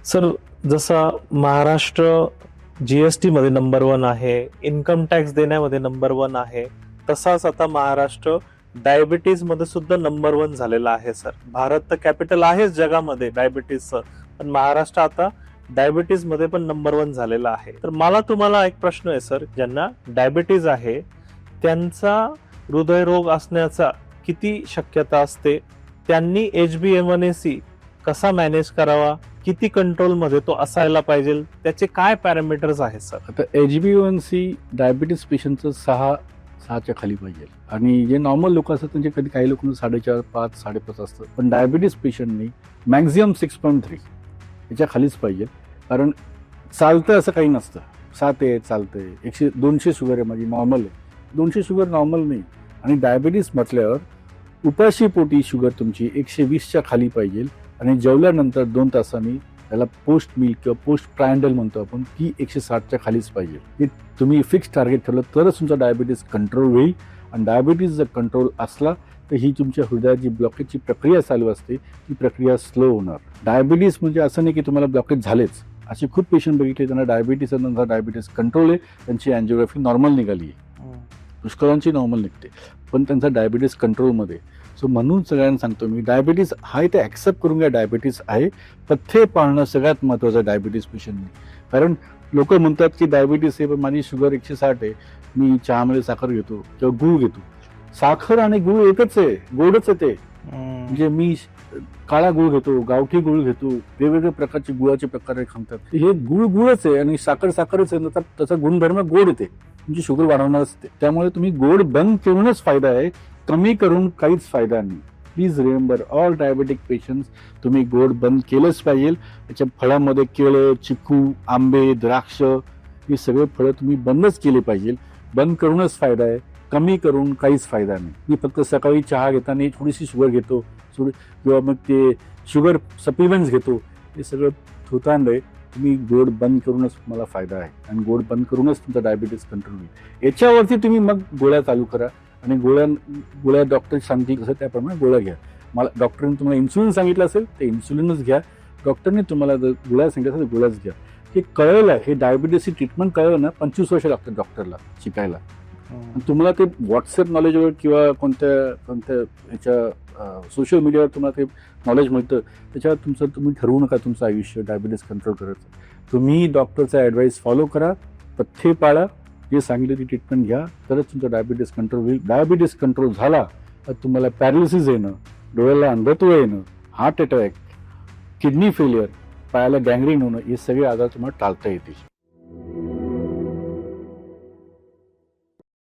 Sir, जसा Maharashtra GST मध्ये number 1 आहे, इन्कम टॅक्स देण्यामध्ये नंबर 1 आहे, तसाच आता महाराष्ट्र डायबिटीज मध्ये सुद्धा नंबर 1 झालेला आहे. सर, भारत तर कॅपिटल आहेच जगामध्ये डायबिटीजचं, पण महाराष्ट्र आता डायबिटीज मध्ये पण नंबर 1 झालेला आहे. तर मला तुम्हाला एक प्रश्न आहे सर, ज्यांना डायबिटीज आहे त्यांचा हृदयरोग असण्याचा किती शक्यता असते, त्यांनी HbA1c कसा मॅनेज करावा, किती कंट्रोल मध्ये तो असायला पाहिजे, त्याचे काय पॅरामीटर्स आहेत सर? आता HbA1c डायबिटीस पेशंटचं 6च्या खाली पाहिजे आणि जे नॉर्मल लोक असतात त्यांचे कधी काही लोकांना 4.5, 5, 5.5 असतं, पण डायबिटीस पेशंटनी मॅक्झिमम 6.3 याच्या खालीच पाहिजे. कारण चालतं असं काही नसतं. 7 आहे चालतंय, 200 शुगर आहे माझी नॉर्मल आहे, 200 शुगर नॉर्मल नाही. आणि डायबिटीस म्हटल्यावर उपाशी पोटी शुगर तुमची 120च्या खाली पाहिजे आणि जेवल्यानंतर 2 तासांनी त्याला पोस्ट मिल किंवा पोस्ट प्रायंडल म्हणतो आपण, ती 160च्या खालीच पाहिजे. हे तुम्ही फिक्स टार्गेट ठेवलं तरच तुमचा डायबिटीस कंट्रोल होईल. आणि डायबिटीस जर कंट्रोल असला तर ही तुमच्या हृदयाची ब्लॉकेजची प्रक्रिया चालू असते, ती प्रक्रिया स्लो होणार. डायबिटीस म्हणजे असं नाही की तुम्हाला ब्लॉकेज झालेच. असे खूप पेशंट बघितले त्यांना डायबिटीस नंतर डायबिटीस कंट्रोल आहे, त्यांची अँजिओग्राफी नॉर्मल निघाली आहे, पुष्कळांची नॉर्मल निघते, पण त्यांचा डायबिटीस कंट्रोलमध्ये. सो म्हणून सगळ्यांना सांगतो मी, डायबिटीस आहे ते ॲक्सेप्ट करून घ्या, डायबिटीस आहे. पथ्य पाळणं सगळ्यात महत्त्वाचं डायबिटीस पेशंटने. कारण लोक म्हणतात की डायबिटीस आहे पण माझी शुगर 160 आहे, मी चहामध्ये साखर घेतो किंवा गूळ घेतो. साखर आणि गूळ एकच आहे, गोडच आहे ते. म्हणजे मी काळा गूळ घेतो, गावठी गूळ घेतो, वेगवेगळ्या प्रकारचे गुळाचे प्रकार खातात, हे गूळ गुळच आहे आणि साखर साखरच आहे, तर त्याचा गुणधर्म गोड येते, म्हणजे शुगर वाढवणार असते. त्यामुळे तुम्ही गोड बंद करूनच फायदा आहे, कमी करून काहीच फायदा नाही. Please remember, all diabetic patients, तुम्ही गोड बंद केलंच पाहिजे. त्याच्या फळामध्ये केळे, चिकू, आंबे, द्राक्ष हे सगळे फळं तुम्ही बंदच केले पाहिजे. बंद करूनच फायदा आहे, कमी करून काहीच फायदा नाही. मी फक्त सकाळी चहा घेताना थोडीशी शुगर घेतो किंवा मग ते शुगर सप्लिमेंट्स घेतो, हे सगळं थोतांड आहे. तुम्ही गोड बंद करूनच तुम्हाला फायदा आहे आणि गोड बंद करूनच तुमचा डायबिटीस कंट्रोल होईल. याच्यावरती तुम्ही मग गोळ्या चालू करा आणि गोळ्या डॉक्टर सांगतील कसं त्याप्रमाणे गोळ्या घ्या. मला डॉक्टरने तुम्हाला इन्सुलिन सांगितलं असेल तर इन्सुलिनच घ्या, डॉक्टरने तुम्हाला जर गोळ्या सांगितलं असेल तर गोळ्याच घ्या. हे कळलं, हे डायबिटीसची ट्रीटमेंट कळलं ना, 25 वर्ष लागतात डॉक्टरला शिकायला. तुम्हाला ते व्हॉट्सअप नॉलेजवर किंवा कोणत्या याच्या सोशल मीडियावर तुम्हाला ते नॉलेज मिळतं, त्याच्यावर तुम्ही ठरवू नका तुमचं आयुष्य डायबिटीस कंट्रोल करायचं. तुम्ही डॉक्टरचा ॲडवाईस फॉलो करा, पथ्य पाळा, जे सांगितलं ती ट्रीटमेंट घ्या, तरच तुमचा डायबिटीस कंट्रोल होईल. डायबिटीस कंट्रोल झाला तर तुम्हाला पॅरालिसिस येणं, डोळ्याला अंधत्व येणं, हार्ट अटॅक, किडनी फेलियर, पायाला गँग्रीन होणं, हे सगळे आजार तुम्हाला टाळता येतील.